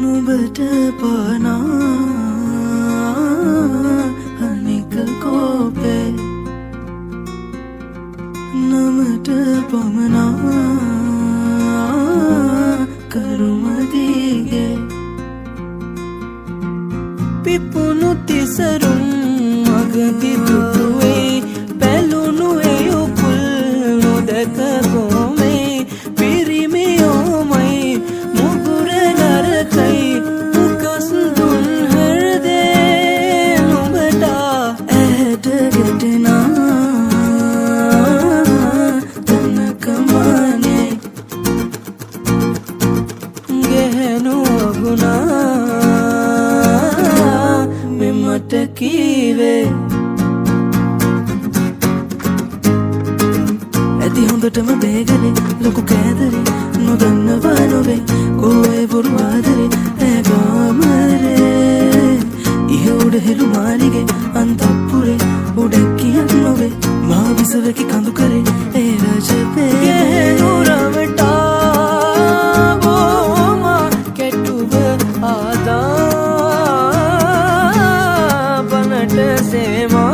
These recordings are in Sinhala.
නුඹට පානා අනික කෝපේ නමට පමනා කරුමදිගේ පිපුණු තිසරුම් මගදි දුටුවේ බැලුණු ඒ උපුල් නොදැක කොමේ පිරිමියෝමයි මුගුර නරකයි උකස් දුන් හෘදේ නුඹට ඇට ගෙටෙනා තනකමානේ ගෙහෙනු ගුණා මෙමට කීවේ ඇති හොඳටම බේගලේ ලොකු කෑදරේ නොදන්නවා නොවේ කෝයේ බොරු ආදරේ ඇගාමරේ ඉහ උඩ හෙළු මාලිගේ අන්තපුරේ උඩ කියක් නොවේ මා විසවකි කඳු කරේ ඒ රජපේ ගෙහෙනු රවටා බෝමා කෙටුව ආදා පනට සේමා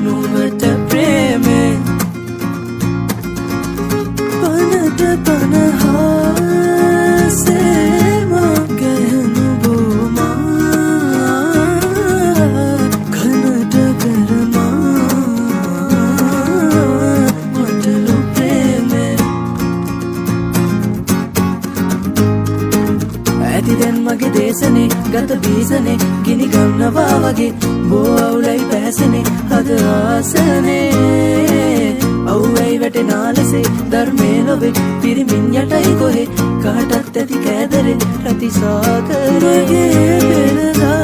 නුඹට ප්‍රේමේ පනට පනහා සේමා ගැහනු බෝමා කනට කරමා මටලු ප්‍රේමේ ඇති දැන් මගේ දේශනේ ගත බීසනේ ගිනි ගන්නවා වගේ බෝ අවුලයි පැසනේ හද ආසනේ අවුයි වැටෙනාලසේ ධර්මේ නොවේ පිරිමින් යටයි කොහෙ කාටත් ඇති කෑදරේ රති සාගරේ පෙරදා